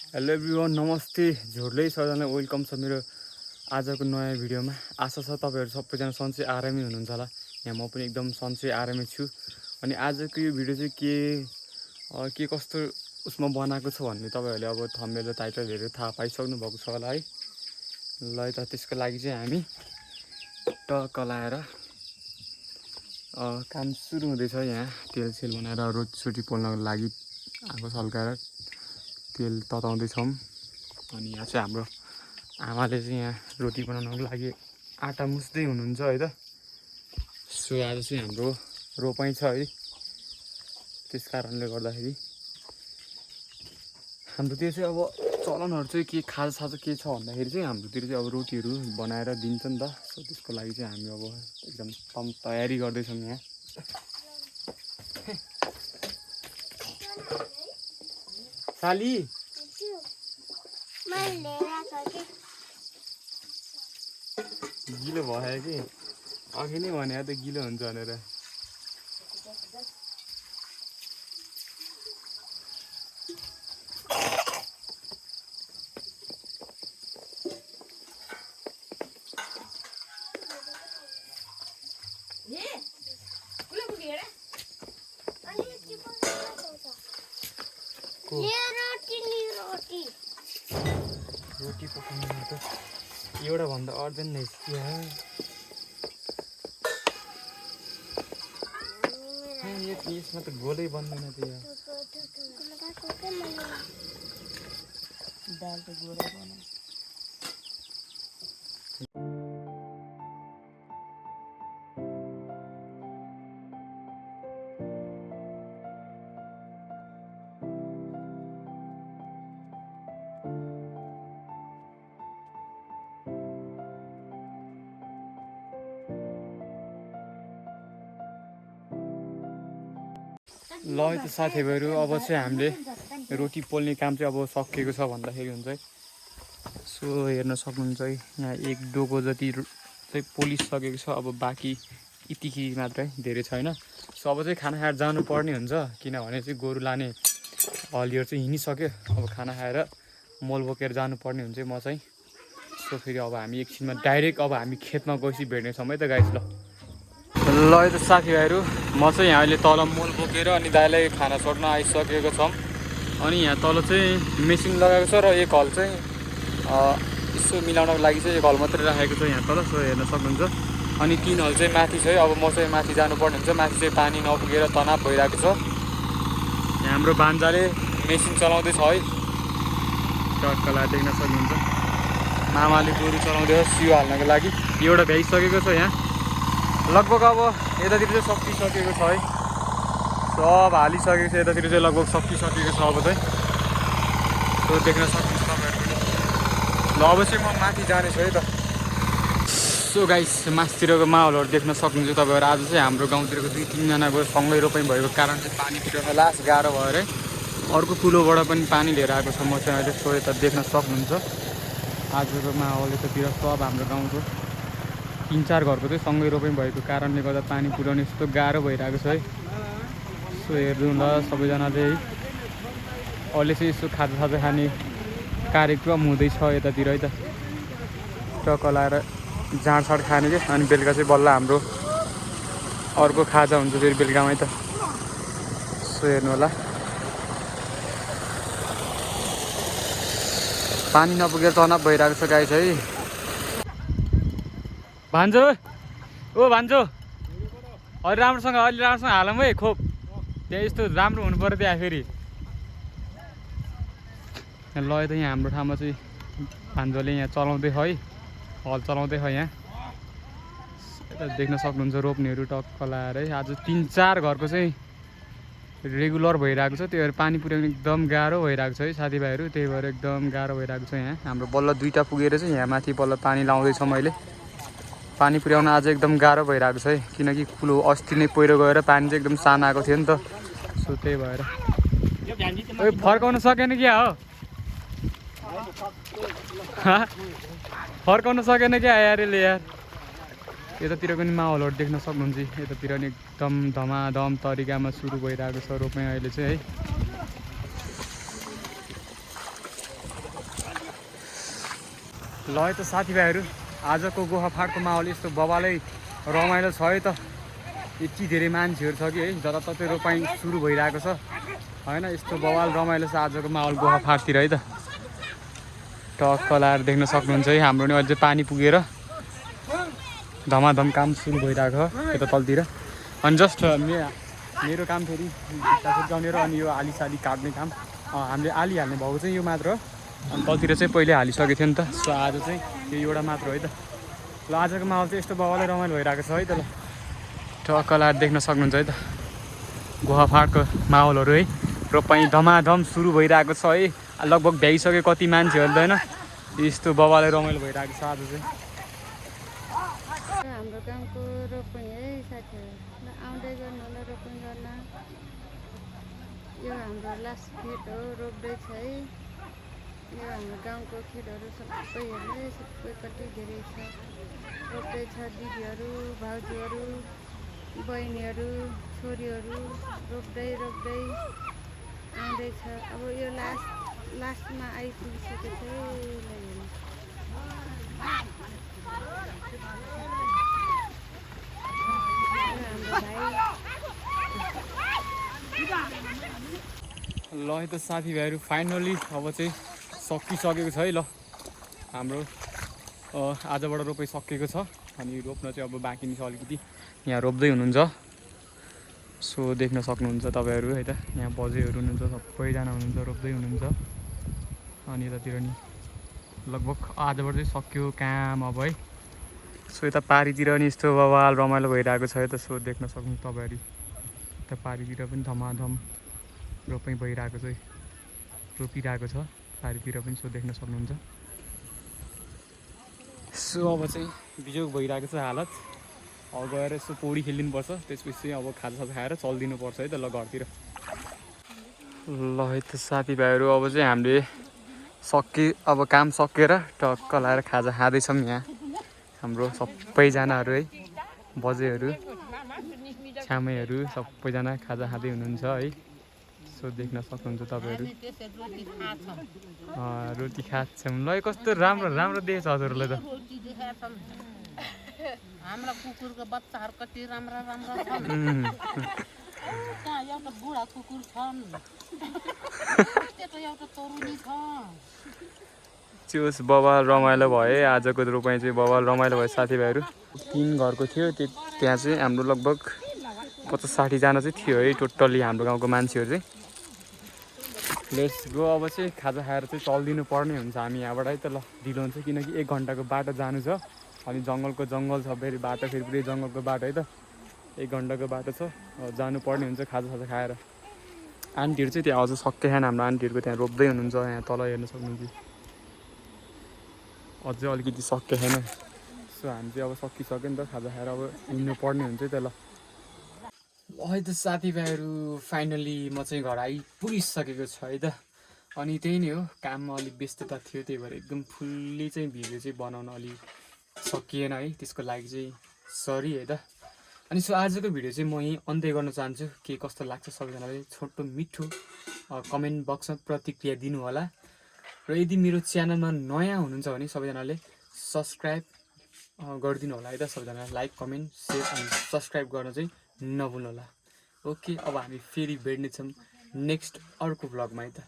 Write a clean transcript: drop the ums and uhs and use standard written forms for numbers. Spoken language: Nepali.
हेलो एभ्रिवान, नमस्ते। झोर्लै सबैजनालाई वेलकम छ मेरो आजको नयाँ भिडियोमा। आशा छ तपाईँहरू सबैजना सन्चै आरामै हुनुहुन्छ होला। यहाँ म पनि एकदम सन्चै आरामै छु। अनि आजको यो भिडियो चाहिँ के कस्तो उसमा बनाएको छ भन्ने तपाईँहरूले अब थम्बनेल र टाइटल हेरेर थाहा पाइसक्नु भएको छ होला है। ल त त्यसको लागि चाहिँ हामी टक्क लाएर काम सुरु हुँदैछ। यहाँ तेल सेल बनाएर रोटी पोल्नको लागि आगो सल्काएर तेल तताउँदैछौँ। अनि यहाँ चाहिँ हाम्रो आमाले चाहिँ यहाँ रोटी बनाउनको लागि आटा मुस्दै हुनुहुन्छ है त। सो आज चाहिँ हाम्रो रोपाइँ छ है, त्यस कारणले गर्दाखेरि हाम्रोतिर चाहिँ अब चलनहरू चाहिँ के खाजासाजा के छ भन्दाखेरि चाहिँ हाम्रोतिर चाहिँ अब रोटीहरू बनाएर दिन्छ नि त। सो त्यसको लागि चाहिँ हामी अब एकदम तयारी गर्दैछौँ। यहाँ साली गिलो भयो कि अघि नै भने त गिलो हुन्छ भनेर। रोटी पकाउनु त एउटा भन्दा अर्दैन नै यसमा त गोलै बन्दैन त यहाँ दाल त गोलै बनाउँछ। ल है त साथीभाइहरू, अब चाहिँ हामीले रोटी पोल्ने काम चाहिँ अब सकिएको छ भन्दाखेरि हुन्छ है। सो हेर्न सक्नुहुन्छ है, यहाँ एक डोको जति चाहिँ पोलिसकेको छ। अब बाँकी यतिकी मात्रै, धेरै छैन। सो अब चाहिँ खाना खाएर जानुपर्ने हुन्छ, किनभने चाहिँ गोरु लाने हलियर चाहिँ हिँडिसक्यो। अब खाना खाएर मल बोकेर जानुपर्ने हुन्छ म चाहिँ। सो फेरि अब हामी एकछिनमा डाइरेक्ट अब हामी खेतमा गएपछि भेट्नेछौँ है त गाइस। ल है त साथीभाइहरू, म चाहिँ यहाँ अहिले तल मल बोकेर अनि दाइलाई खाना छोड्न आइसकेको छौँ। अनि यहाँ तल चाहिँ मेसिन लगाएको छ र एक हल चाहिँ यसो मिलाउनको लागि चाहिँ एक हल मात्रै राखेको छ यहाँ तल। सो हेर्न सक्नुहुन्छ। अनि 3 हल चाहिँ माथि छ है। अब म चाहिँ माथि जानुपर्ने हुन्छ। माथि चाहिँ पानी नपुगेर तनाव भइरहेको छ। यहाँ हाम्रो भान्जाले मेसिन चलाउँदैछ है, टक्कलाई देख्न सक्नुहुन्छ। मामाले गोरु चलाउँदैछ सियो हाल्नको लागि। एउटा भ्याइसकेको छ यहाँ, लगभग अब यतातिर चाहिँ सकिसकेको छ है। सब हालिसकेको छ, यतातिर चाहिँ लगभग सकिसकेको छ अब चाहिँ। सो देख्न सक्नुहुन्छ तपाईँहरू। ल अब चाहिँ म माथि जानेछु है त। सो गाइस, माथितिरको माहौलहरू देख्न सक्नुहुन्छ तपाईँहरू। आज चाहिँ हाम्रो गाउँतिरको 2-3 जनाको सँगै रोपाइँ भएको कारण चाहिँ पानी पिटाउन लास गाह्रो भएर अर्को कुलोबाट पनि पानी लिएर आएको छ म चाहिँ अहिले। सो यता देख्न सक्नुहुन्छ आजको माहौल यतातिर सब हाम्रो गाउँको 3-4 घरको चाहिँ सँगै रोपाइँ भएको कारणले गर्दा पानी पुर्याउने यस्तो गाह्रो भइरहेको छ है। सो हेर्नु ल सबैजनाले है, अहिले चाहिँ यसो खाजासाजा खाने कार्यक्रम हुँदैछ यतातिर है त। टक्क लाएर जाँडसाड खाने क्या। अनि बेलुका चाहिँ बल्ल हाम्रो अर्को खाजा हुन्छ फेरि बेलुकामै त। सो हेर्नु होला, पानी नपुगेर तनाव भइरहेको छ गाइस है। भान्जो ओ भान्जो, अहिले राम्रोसँग हालौँ है खोप। त्यहाँ यस्तो राम्रो हुनु पऱ्यो त्यहाँ फेरि। ल त यहाँ हाम्रो ठाउँमा चाहिँ भान्जोले यहाँ चलाउँदै है, हल चलाउँदै है। यहाँ यता देख्न सक्नुहुन्छ रोप्नेहरू टक्क लाएर है। आज 3-4 घरको चाहिँ रेगुलर भइरहेको छ, त्यही भएर पानी पुर्याउने एकदम गाह्रो भइरहेको छ है साथीभाइहरू। त्यही भएर एकदम गाह्रो भइरहेको छ। यहाँ हाम्रो बल्ल 2टा पुगेर चाहिँ यहाँ माथि बल्ल पानी लाउँदैछ मैले। पानी पुर्याउन आज एकदम गाह्रो भइरहेको छ है, किनकि कुलो अस्ति नै पहिरो गएर पानी चाहिँ एकदम सानो आएको थियो नि त। सो त्यही भएर फर्काउन सकेन क्या हो, फर्काउन सकेन क्या यार यसले यार। यतातिर पनि माहौलहरू देख्न सक्नुहुन्छ। यतातिर नि एकदम धमाधम तरिकामा सुरु भइरहेको छ रोपाइँ अहिले चाहिँ है। ल है त साथीभाइहरू, आजको गोखाफाटको माहौल यस्तो बबालै रमाइलो छ है त। यति धेरै मान्छेहरू छ कि है, जताततै रोपाइँ सुरु भइरहेको छ होइन। यस्तो बवाल रमाइलो छ आजको माहौल गोखाफाटतिर है त। टक्क लाएर देख्न सक्नुहुन्छ है, हाम्रो नि अझै पानी पुगेर धमाधम काम सुरु भइरहेको छ यता तलतिर। अनि जस्ट मेरो काम फेरि भित्ता फुर्काउने र अनि यो आलीसाली काट्ने काम हामीले आली हाल्ने भएको चाहिँ यो मात्र हो। अनि तलतिर चाहिँ पहिले हालिसकेको थियो नि त। सो आज चाहिँ यो एउटा मात्र हो है त। ल आजको माहौल चाहिँ यस्तो बवालै रमाइलो भइरहेको छ है त। ल टक्क लाएर देख्न सक्नुहुन्छ है त गोखाफाटको माहौलहरू है। रोपाइँ धमाधम सुरु भइरहेको छ है। लगभग भ्याइसक्यो कति मान्छेहरू त होइन। यस्तो बवालै रमाइलो भइरहेको छ आज चाहिँ। हाम्रो गाउँको रोपाइँ है साथीहरू, आउँदै गर्नु होला रोपाइँ गर्न। यो हाम्रो लास्ट खेत हो, रोप्दैछ है। यो हाम्रो गाउँको खेतहरू सबै हेर्नु, सबै कति धेरै छ, रोप्दैछ। दिदीहरू, भाउजूहरू, बहिनीहरू, छोरीहरू रोप्दै रोप्दै आउँदैछ। अब यो लास्टमा आइपुगिसकेको छ है। ल है त साथीभाइहरू, फाइनली अब चाहिँ सकिसकेको छ है। ल हाम्रो आजबाट रोपाइ सकिएको छ। अनि रोप्न चाहिँ अब बाँकी नै छ अलिकति। यहाँ रोप्दै हुनुहुन्छ। सो देख्न सक्नुहुन्छ तपाईँहरू है त। यहाँ बजेहरू हुनुहुन्छ, सबैजना हुनुहुन्छ, रोप्दै हुनुहुन्छ। अनि यतातिर नि लगभग आजबाट चाहिँ सक्यो काम अब है। सो यता पारीतिर नि यस्तो बवाल रमाइलो भइरहेको छ है त। सो देख्न सक्नुहुन्छ तपाईँहरू, यता पारीतिर पनि धमाधम रोपाइँ भइरहेको चाहिँ रोपिरहेको छ पारीतिर पनि। सो देख्न सक्नुहुन्छ। सो अब चाहिँ बिजोग भइरहेको छ हालत। अब गएर यसो पौडी खेलिदिनुपर्छ, त्यसपछि अब खाजासाजा खाएर चलिदिनुपर्छ है त। ल घरतिर ल है त साथीभाइहरू, अब चाहिँ हामीले अब काम सकेर टक्क लाएर खाजा खाँदैछौँ। यहाँ हाम्रो सबैजनाहरू है, बजेहरू, छ्यामेहरू सबैजना खाजा खाँदै हुनुहुन्छ है। सो देख्न सक्नुहुन्छ तपाईँहरू। रोटी खान्छौँ। ल कस्तो राम्रो राम्रो देखेछ हजुरलाई त। हाम्रा कुकुरको बच्चाहरू कति राम्रा राम्रा छन्। त्यहाँ एउटा बुढा कुकुर छन्, एउटा तरुनी छ। चोस बवाल रमाइलो भयो आजको रोपाइँ चाहिँ। बवाल रमाइलो भयो साथीभाइहरू। 3 घरको थियो त्यहाँ चाहिँ हाम्रो लगभग 50-60 जना चाहिँ थियो है टोटल्ली हाम्रो गाउँको मान्छेहरू चाहिँ। Let's go. अब चाहिँ खाजा खाएर चाहिँ चलिदिनु पर्ने हुन्छ हामी यहाँबाट है त। ल ढिलो हुन्छ किनकि 1 घन्टाको बाटो जानु छ। अनि जङ्गलको जङ्गल छ, फेरि बाटो फेरि पुरै जङ्गलको बाटो है त। 1 घन्टाको बाटो छ, जानुपर्ने हुन्छ खाजासाजा खाएर। आन्टीहरू चाहिँ त्यहाँ अझ सके छैन। हाम्रो आन्टीहरूको त्यहाँ रोप्दै हुनुहुन्छ। यहाँ तल हेर्न सक्नुहुन्छ, अझै अलिकति सके छैन। सो हामी चाहिँ अब सकिसक्यो नि त खाजा खाएर, अब हिँड्नु पर्ने हुन्छ है त। ल है त साथीभाइहरू, फाइनली म चाहिँ घर आइपुगिसकेको छु है त। अनि त्यही नै हो, काममा अलिक व्यस्तता थियो, त्यही भएर एकदम फुल्ली चाहिँ भिडियो चाहिँ बनाउन अलिक सकिएन है। त्यसको लागि चाहिँ सरी है त। अनि सो आजको भिडियो चाहिँ म यहीँ अन्त्य गर्न चाहन्छु। के कस्तो लाग्छ सबैजनाले छोटो मिठो कमेन्ट बक्समा प्रतिक्रिया दिनु होला। र यदि मेरो च्यानलमा नयाँ हुनुहुन्छ भने सबैजनाले सब्सक्राइब गरिदिनु होला है त। सबैजना लाइक, कमेन्ट, सेयर अनि सब्सक्राइब गर्न चाहिँ नभुल्नु होला। ओके, अब हामी फेरि भेट्नेछौँ नेक्स्ट अर्को भ्लगमा है त।